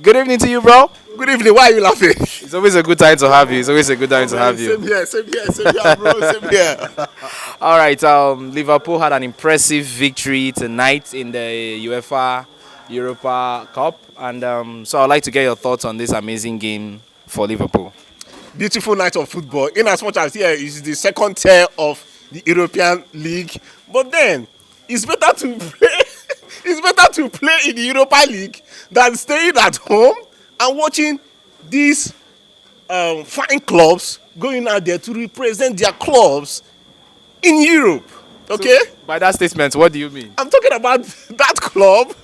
Good evening to you, bro. Good evening. Why are you laughing? It's always a good time to have you. It's always a good time to have you. Same here, bro. Same here. All right. Liverpool had an impressive victory tonight in the UEFA Europa Cup, and so I'd like to get your thoughts on this amazing game for Liverpool. Beautiful night of football. In as much as here is the second tier of the European League, but then it's better to play. It's better to play in the Europa League than staying at home and watching these fine clubs going out there to represent their clubs in Europe. Okay? So, by that statement, what do you mean? I'm talking about that club.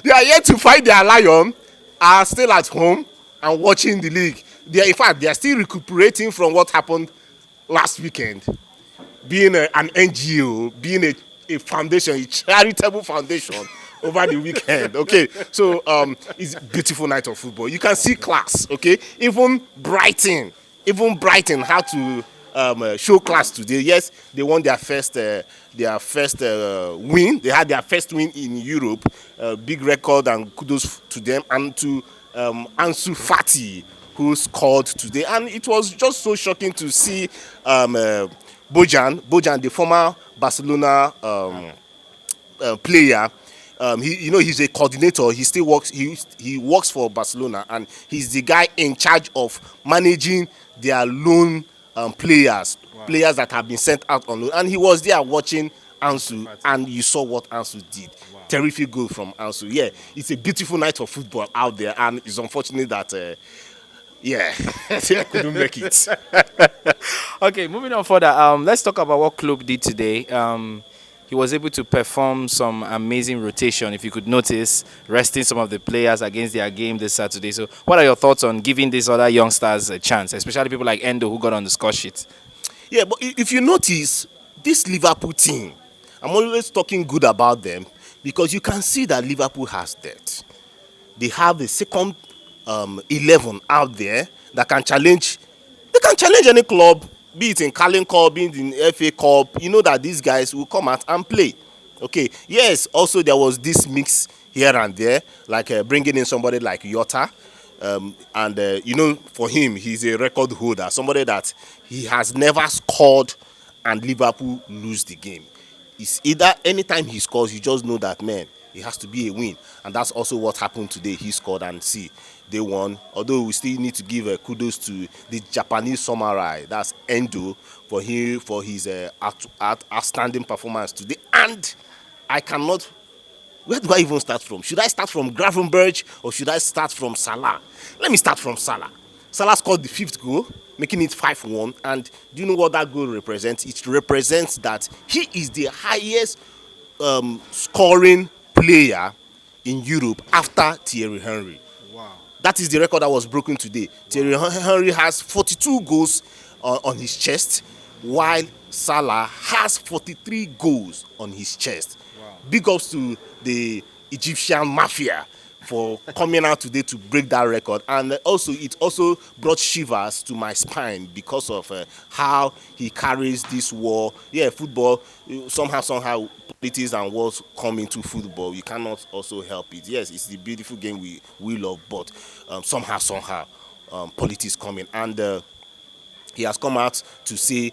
They are yet to find their lion, are still at home and watching the league. In fact, they are still recuperating from what happened last weekend. Being an NGO, being a foundation, a charitable foundation over the weekend. Okay, so it's a beautiful night of football. You can see class. Okay, even Brighton had to show class today. Yes, they won their first win. They had their first win in Europe. Big record, and kudos to them and to Ansu Fati, who scored today. And it was just so shocking to see Bojan, the former Barcelona player. He's a coordinator. He still works. He works for Barcelona, and he's the guy in charge of managing their loan players, players that have been sent out on loan. And he was there watching Ansu, and you saw what Ansu did. Wow. Terrific goal from Ansu. Yeah, it's a beautiful night of football out there, and it's unfortunate that. I couldn't make it. Okay, moving on further. Let's talk about what Klopp did today. He was able to perform some amazing rotation, if you could notice, resting some of the players against their game this Saturday. So what are your thoughts on giving these other youngsters a chance, especially people like Endo, who got on the score sheet? Yeah, but if you notice, this Liverpool team, I'm always talking good about them because you can see that Liverpool has depth. They have the second 11 out there that can challenge. They can challenge any club, be it in Carling Cup, be it in FA Cup. You know that these guys will come out and play. Okay. Yes. Also, there was this mix here and there, like bringing in somebody like Yota, and for him, he's a record holder. Somebody that he has never scored, and Liverpool lose the game. It's either anytime he scores, you just know that man. It has to be a win, and that's also what happened today. He scored, and see, they won. Although we still need to give kudos to the Japanese samurai, that's Endo, for his outstanding performance today. And I cannot. Where do I even start from? Should I start from Gravenberch or should I start from Salah? Let me start from Salah. Salah scored the 5th goal, making it 5-1. And do you know what that goal represents? It represents that he is the highest scoring player in Europe after Thierry Henry. Wow. That is the record that was broken today. Wow. Thierry Henry has 42 goals on his chest, while Salah has 43 goals on his chest. Wow. Big ups to the Egyptian mafia for coming out today to break that record. And also, it also brought shivers to my spine because of how he carries this war. Yeah, football, somehow, politics and wars come into football. You cannot also help it. Yes, it's the beautiful game we love, but somehow, politics come in. And he has come out to say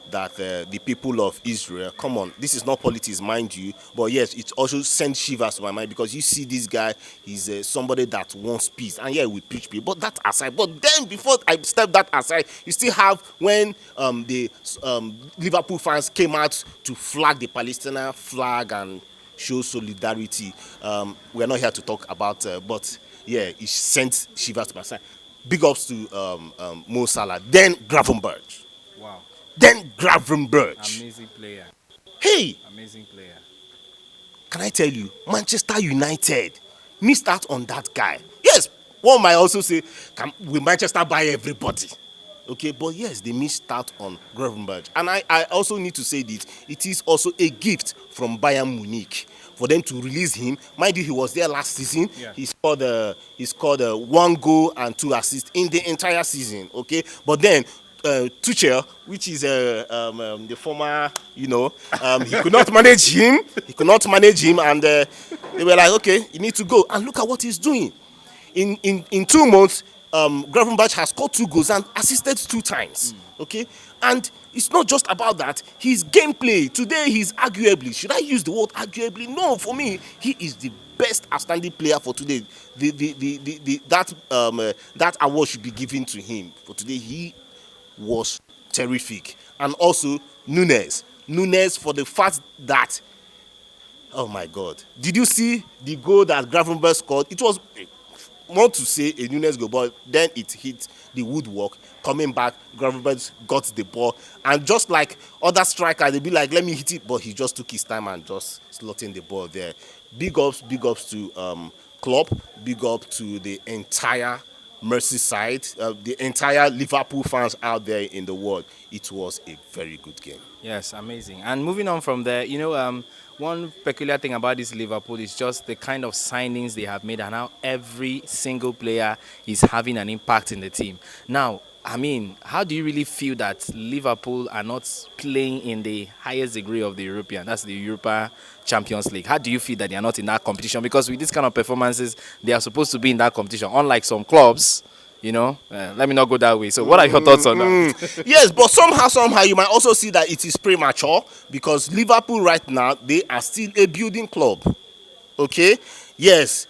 that the people of Israel, come on, this is not politics, mind you, but yes, it also sends shivers to my mind because you see this guy, he's somebody that wants peace, and yeah, we preach peace, but that aside, but then before I step that aside, you still have when the Liverpool fans came out to flag the Palestinian flag and show solidarity. We're not here to talk about, but yeah, it sent shivers to my side. Big ups to Mo Salah, then Gravenberch. Wow. Then Gravenberch. Amazing player. Hey! Amazing player. Can I tell you, Manchester United missed out on that guy. Yes, one might also say, will Manchester buy everybody? Okay, but yes, they missed out on Gravenberch. And I also need to say this, it is also a gift from Bayern Munich for them to release him. Mind you, he was there last season. Yeah. He scored 1 goal and 2 assists in the entire season. Okay, but then Tuchel, which is the former, he could not manage him. He could not manage him, and they were like, okay, you need to go. And look at what he's doing. In 2 months, Gravenberch has scored 2 goals and assisted 2 times. Okay, and it's not just about that. His gameplay today, he's arguably, should I use the word arguably? No, for me, he is the best outstanding player for today. That award should be given to him for today. He was terrific. And also Nunes, for the fact that, oh my God, did you see the goal that Gravenberch scored? It was not to say a Nunes goal, but then it hit the woodwork. Coming back, Gravenberch got the ball, and just like other strikers, they'd be like, let me hit it, but he just took his time and just slotting the ball there. Big ups to Klopp, big up to the entire Merseyside, the entire Liverpool fans out there in the world. It was a very good game. Yes, amazing. And moving on from there, one peculiar thing about this Liverpool is just the kind of signings they have made and how every single player is having an impact in the team. Now, I mean, how do you really feel that Liverpool are not playing in the highest degree of the European, that's the Europa Champions League? How do you feel that they are not in that competition? Because with this kind of performances, they are supposed to be in that competition, unlike some clubs. Let me not go that way. So what are your thoughts on that? Yes, but somehow you might also see that it is premature, because Liverpool right now, they are still a building club. Okay, yes,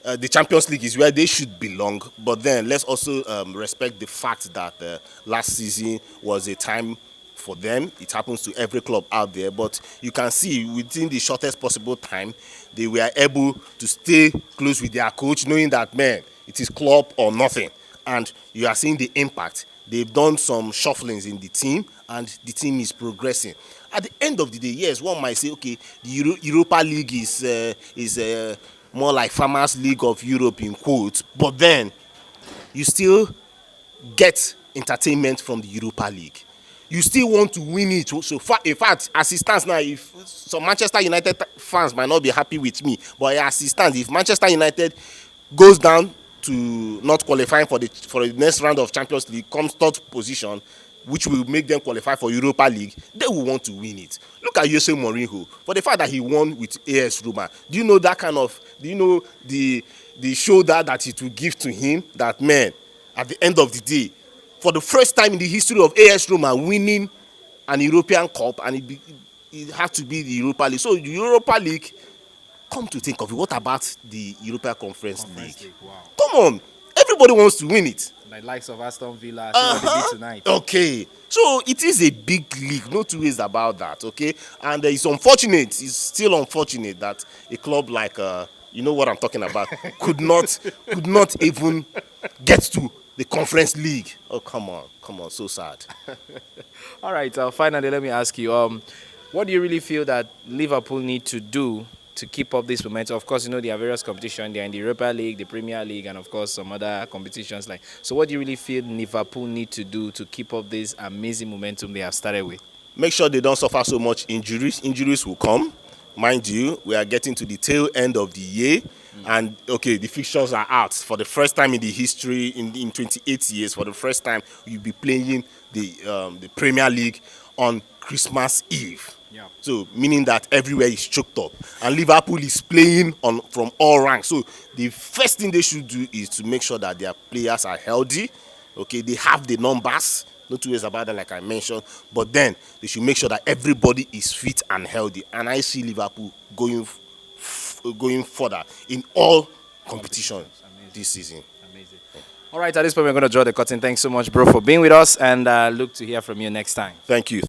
the Champions League is where they should belong, but then let's also respect the fact that last season was a time for them. It happens to every club out there, but you can see within the shortest possible time, they were able to stay close with their coach, knowing that, man, it is club or nothing. And you are seeing the impact. They've done some shufflings in the team, and the team is progressing. At the end of the day, yes, one might say, okay, the Europa League is more like Farmers League of Europe in quotes, but then you still get entertainment from the Europa League. You still want to win it. So in fact, as it stands now, if some Manchester United fans might not be happy with me, but as it stands, if Manchester United goes down to not qualifying for the next round of Champions League, comes 3rd position, which will make them qualify for Europa League, they will want to win it. Look at Jose Mourinho, for the fact that he won with AS Roma. Do you know the shoulder that it will give to him? That, man, at the end of the day, for the first time in the history of AS Roma winning an European Cup, and it has to be the Europa League. So the Europa League, come to think of it, what about the Europa Conference League? Wow. Come on, everybody wants to win it. Like likes of Aston Villa, see what they did tonight. Okay, so it is a big league, no two ways about that. Okay, and it's unfortunate, it's still unfortunate that a club like you know what I'm talking about, could not even get to the Conference League. Oh, come on, so sad. All right, finally, let me ask you, what do you really feel that Liverpool need to do to keep up this momentum? Of course, there are various competitions. They are in the Europa League, the Premier League, and of course some other competitions. So what do you really feel Liverpool need to do to keep up this amazing momentum they have started with? Make sure they don't suffer so much injuries. Injuries will come. Mind you, we are getting to the tail end of the year. And okay, the fixtures are out. For the first time in the history, in 28 years, for the first time, you'll be playing the Premier League on Christmas Eve. Yeah. So meaning that everywhere is choked up, and Liverpool is playing from all ranks. So the first thing they should do is to make sure that their players are healthy. Okay, they have the numbers, no two ways about that, like I mentioned. But then they should make sure that everybody is fit and healthy. And I see Liverpool going further in all competitions this season. Amazing. All right, at this point we're going to draw the curtain. Thanks so much, bro, for being with us, and look to hear from you next time. Thank you.